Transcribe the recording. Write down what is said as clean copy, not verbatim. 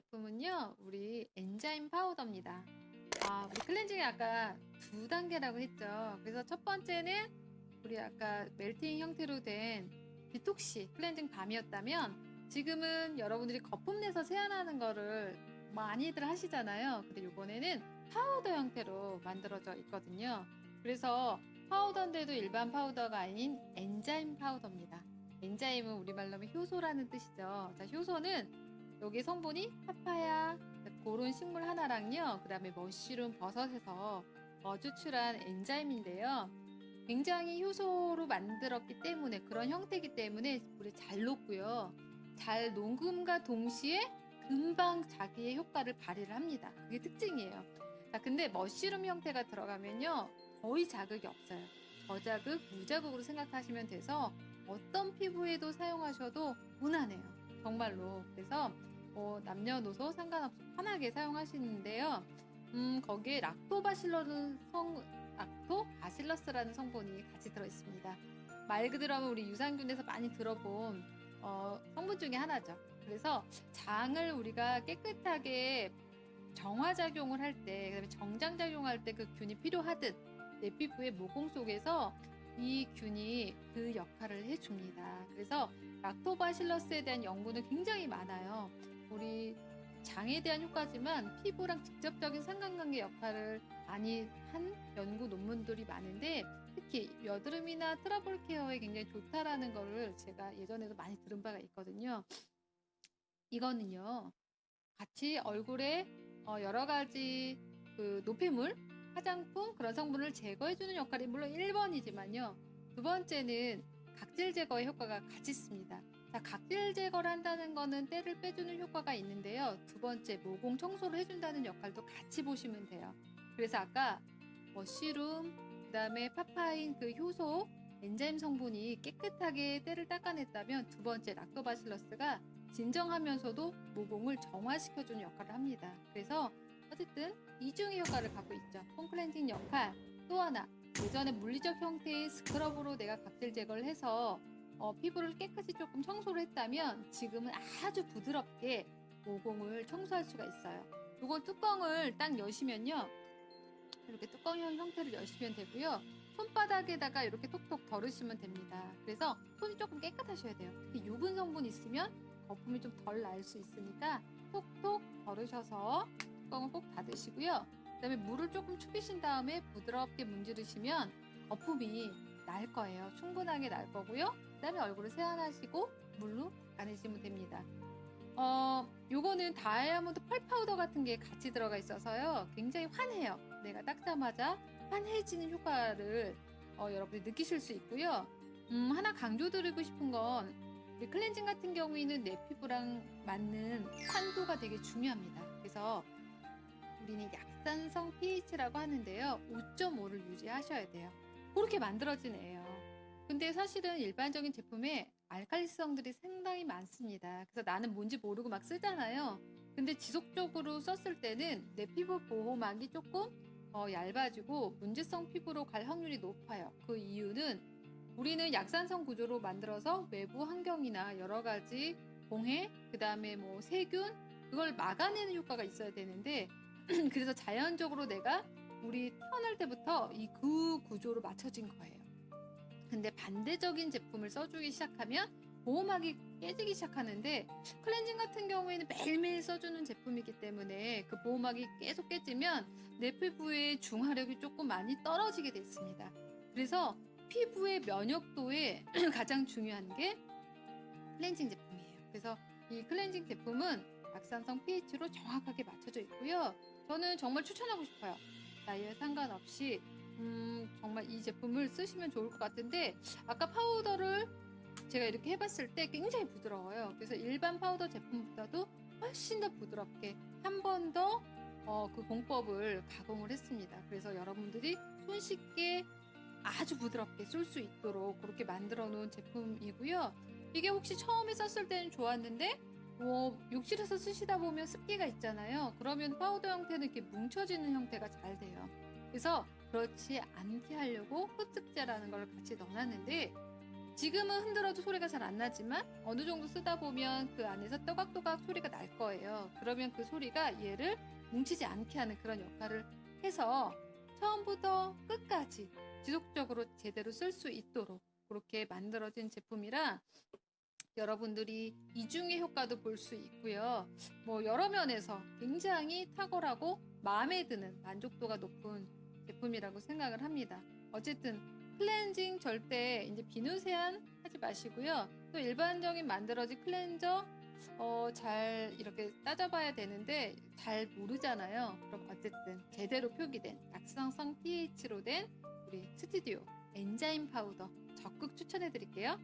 제품은요, 우리 엔자임 파우더입니다. 우리 클렌징이 아까 두 단계라고 했죠. 그래서 첫 번째는 우리 아까 멜팅 형태로 된 디톡시 클렌징 밤이었다면, 지금은 여러분들이 거품 내서 세안하는 거를 많이들 하시잖아요. 근데 이번에는 파우더 형태로 만들어져 있거든요. 그래서 파우더인데도 일반 파우더가 아닌 엔자임 파우더입니다. 엔자임은 우리말로 하면 효소라는 뜻이죠. 자, 효소는 여기 성분이 파파야, 그런 식물 하나랑요, 그 다음에 머쉬룸, 버섯에서 추출한 엔자임인데요. 굉장히 효소로 만들었기 때문에, 그런 형태이기 때문에 물에 잘 녹고요. 잘 녹음과 동시에 금방 자기의 효과를 발휘를 합니다. 그게 특징이에요. 자, 근데 머쉬룸 형태가 들어가면요, 거의 자극이 없어요. 저자극, 무자극으로 생각하시면 돼서 어떤 피부에도 사용하셔도 무난해요. 정말로. 그래서 남녀노소 상관없이 편하게 사용하시는데요. 거기에 락토바실러스라는 성분이 같이 들어있습니다. 말 그대로 하면 우리 유산균에서 많이 들어본 성분 중에 하나죠. 그래서 장을 우리가 깨끗하게 정화작용을 할 때, 그다음에 정장작용할 때 그 균이 필요하듯 내 피부의 모공 속에서 이 균이 그 역할을 해줍니다. 그래서 락토바실러스에 대한 연구는 굉장히 많아요. 우리 장에 대한 효과지만 피부랑 직접적인 상관관계 역할을 많이 한 연구 논문들이 많은데, 특히 여드름이나 트러블 케어에 굉장히 좋다라는 거를 제가 예전에도 많이 들은 바가 있거든요. 이거는요, 같이 얼굴에 여러 가지 그 노폐물, 화장품, 그런 성분을 제거해주는 역할이 물론 1번이지만요. 두 번째는 각질 제거의 효과가 같이 있습니다. 자, 각질 제거를 한다는 거는 때를 빼주는 효과가 있는데요. 두 번째, 모공 청소를 해준다는 역할도 같이 보시면 돼요. 그래서 아까 머쉬룸, 그 다음에 파파인 그 효소, 엔자임 성분이 깨끗하게 때를 닦아냈다면, 두 번째 락토바실러스가 진정하면서도 모공을 정화시켜주는 역할을 합니다. 그래서 어쨌든 이중의 효과를 갖고 있죠. 폼클렌징 역할, 또 하나, 예전에 물리적 형태의 스크럽으로 내가 각질 제거를 해서 피부를 깨끗이 조금 청소를 했다면, 지금은 아주 부드럽게 모공을 청소할 수가 있어요. 이건 뚜껑을 딱 여시면요, 이렇게 뚜껑형 형태를 여시면 되고요. 손바닥에다가 이렇게 톡톡 덜으시면 됩니다. 그래서 손이 조금 깨끗하셔야 돼요. 특히 유분 성분 있으면 거품이 좀 덜 날 수 있으니까 톡톡 덜으셔서 뚜껑을 꼭 닫으시고요. 그 다음에 물을 조금 축이신 다음에 부드럽게 문지르시면 거품이 날 거예요. 충분하게 날 거고요. 그 다음에 얼굴을 세안하시고 물로 닦아내시면 됩니다. 요거는 다이아몬드 펄 파우더 같은 게 같이 들어가 있어서요, 굉장히 환해요. 내가 닦자마자 환해지는 효과를 여러분이 느끼실 수 있고요. 하나 강조드리고 싶은 건, 우리 클렌징 같은 경우에는 내 피부랑 맞는 산도가 되게 중요합니다. 그래서 우리는 약산성 pH라고 하는데요, 5.5를 유지하셔야 돼요. 그렇게 만들어진 애예요. 근데 사실은 일반적인 제품에 알칼리성들이 상당히 많습니다. 그래서 나는 뭔지 모르고 막 쓰잖아요. 근데 지속적으로 썼을 때는 내 피부 보호막이 조금 얇아지고 문제성 피부로 갈 확률이 높아요. 그 이유는 우리는 약산성 구조로 만들어서 외부 환경이나 여러 가지 공해, 그 다음에 뭐 세균, 그걸 막아내는 효과가 있어야 되는데 그래서 자연적으로 내가 우리 태어날 때부터 이 그 구조로 맞춰진 거예요. 근데 반대적인 제품을 써주기 시작하면 보호막이 깨지기 시작하는데, 클렌징 같은 경우에는 매일매일 써주는 제품이기 때문에 그 보호막이 계속 깨지면 내 피부의 중화력이 조금 많이 떨어지게 됐습니다. 그래서 피부의 면역도에 가장 중요한 게 클렌징 제품이에요. 그래서 이 클렌징 제품은 약산성 pH로 정확하게 맞춰져 있고요. 저는 정말 추천하고 싶어요. 나이에 상관없이 정말 이 제품을 쓰시면 좋을 것 같은데, 아까 파우더를 제가 이렇게 해봤을 때 굉장히 부드러워요. 그래서 일반 파우더 제품보다도 훨씬 더 부드럽게 한 번 더 그 공법을 가공을 했습니다. 그래서 여러분들이 손쉽게 아주 부드럽게 쓸 수 있도록 그렇게 만들어 놓은 제품이고요. 이게 혹시 처음에 썼을 때는 좋았는데 욕실에서 쓰시다 보면 습기가 있잖아요. 그러면 파우더 형태는 이렇게 뭉쳐지는 형태가 잘 돼요. 그래서 그렇지 않게 하려고 흡습제라는 걸 같이 넣어놨는데, 지금은 흔들어도 소리가 잘 안 나지만 어느 정도 쓰다 보면 그 안에서 또각또각 소리가 날 거예요. 그러면 그 소리가 얘를 뭉치지 않게 하는 그런 역할을 해서 처음부터 끝까지 지속적으로 제대로 쓸 수 있도록 그렇게 만들어진 제품이라 여러분들이 이중의 효과도 볼 수 있고요. 뭐 여러 면에서 굉장히 탁월하고 마음에 드는 만족도가 높은 제품이라고 생각을 합니다. 어쨌든 클렌징 절대 이제 비누 세안 하지 마시고요. 또 일반적인 만들어진 클렌저 잘 이렇게 따져봐야 되는데 잘 모르잖아요. 그럼 어쨌든 제대로 표기된 약성성 pH로 된 우리 스튜디오 엔자임 파우더 적극 추천해 드릴게요.